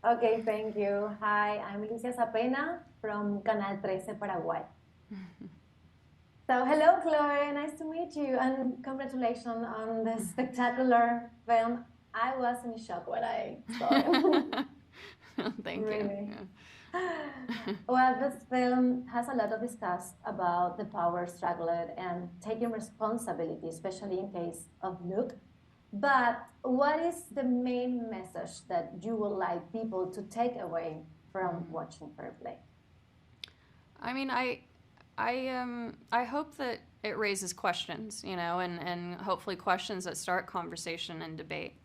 Okay, thank you. Hi, I'm Lucía Sapena from Canal Trece Paraguay. So, hello, Chloe. Nice to meet you, and congratulations on the spectacular film. I was in shock when I saw it. Thank you. Really. Yeah. Well, this film has a lot of discuss about the power struggle and taking responsibility, especially in case of Luke. But what is the main message that you would like people to take away from watching Fair Play? I mean, I hope that it raises questions, and hopefully questions that start conversation and debate,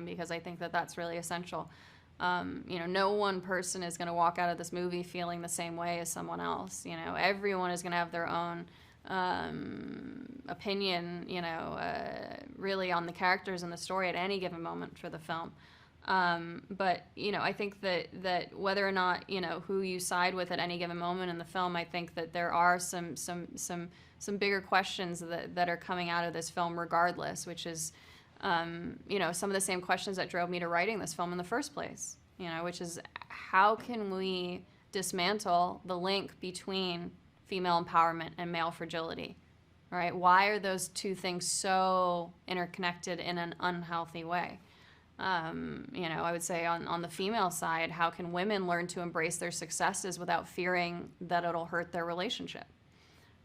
because I think that that's really essential. No one person is going to walk out of this movie feeling the same way as someone else. Everyone is going to have their own opinion, really on the characters and the story at any given moment for the film. But I think that whether or not who you side with at any given moment in the film, I think that there are some bigger questions that are coming out of this film, regardless, which is some of the same questions that drove me to writing this film in the first place. Which is how can we dismantle the link between female empowerment and male fragility? Right? Why are those two things so interconnected in an unhealthy way? I would say on the female side, how can women learn to embrace their successes without fearing that it'll hurt their relationship?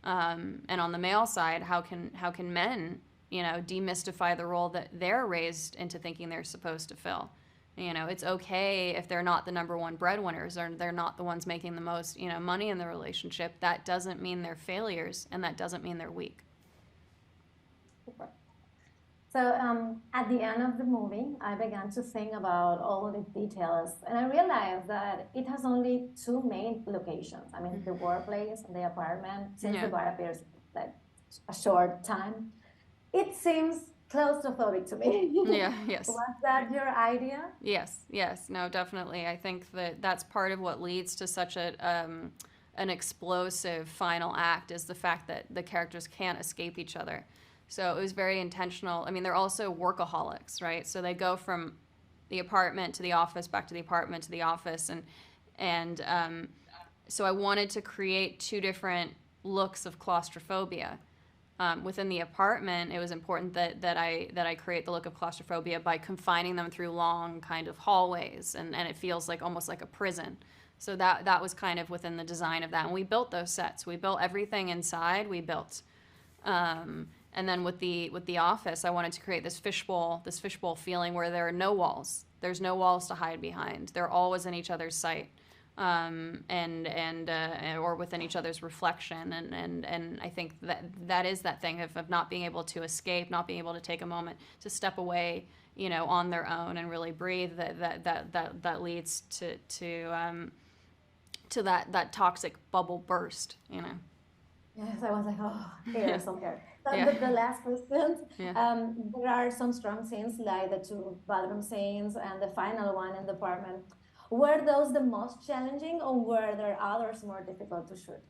And on the male side, how can men, demystify the role that they're raised into thinking they're supposed to fill? It's okay if they're not the number one breadwinners or they're not the ones making the most, money in the relationship. That doesn't mean they're failures, and that doesn't mean they're weak. Super. So at the end of the movie, I began to think about all the details, and I realized that it has only two main locations. I mean, the workplace and the apartment, since the bar appears like a short time. It seems claustrophobic to me. Yeah, yes. Was that your idea? Yes, no, definitely. I think that that's part of what leads to such an explosive final act, is the fact that the characters can't escape each other. So it was very intentional. I mean, they're also workaholics, right? So they go from the apartment to the office, back to the apartment to the office, and so I wanted to create two different looks of claustrophobia. Within the apartment, it was important that I create the look of claustrophobia by confining them through long kind of hallways, and it feels like almost like a prison. So that was kind of within the design of that, and we built those sets. We built everything inside. We built. And then with the office, I wanted to create this fishbowl feeling where there are no walls. There's no walls to hide behind. They're always in each other's sight, and or within each other's reflection. And I think that is that thing of not being able to escape, not being able to take a moment to step away, on their own and really breathe. That leads to that toxic bubble burst. Yes, I was like, oh, air, some air. So Yeah. the last question, Yeah. there are some strong scenes like the two bathroom scenes and the final one in the apartment. Were those the most challenging, or were there others more difficult to shoot?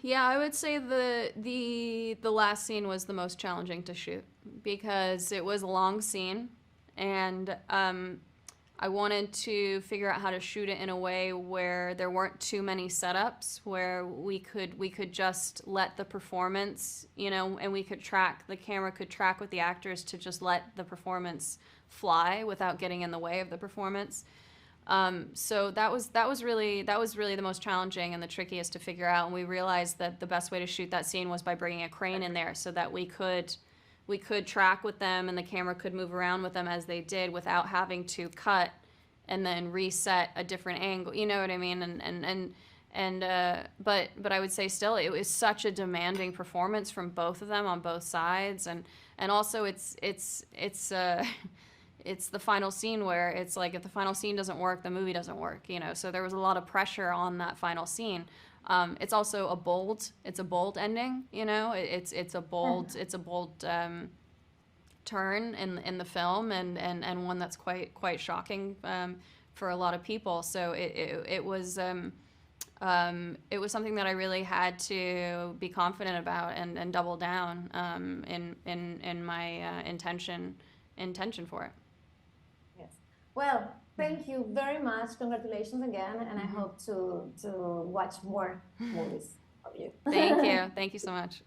Yeah, I would say the last scene was the most challenging to shoot because it was a long scene, and I wanted to figure out how to shoot it in a way where there weren't too many setups, where we could just let the performance, and the camera could track with the actors to just let the performance fly without getting in the way of the performance. So that was really the most challenging and the trickiest to figure out. And we realized that the best way to shoot that scene was by bringing a crane in there so that we could track with them and the camera could move around with them as they did without having to cut and then reset a different angle. You know what I mean? But I would say still it was such a demanding performance from both of them on both sides, and also it's the final scene where it's like if the final scene doesn't work, the movie doesn't work. So there was a lot of pressure on that final scene. It's also a bold ending. It's a bold turn in the film, and one that's quite shocking for a lot of people. So it was something that I really had to be confident about and double down in my intention for it. Yes. Well, Thank you very much. Congratulations again, and I hope to watch more movies of you. Thank you. Thank you so much.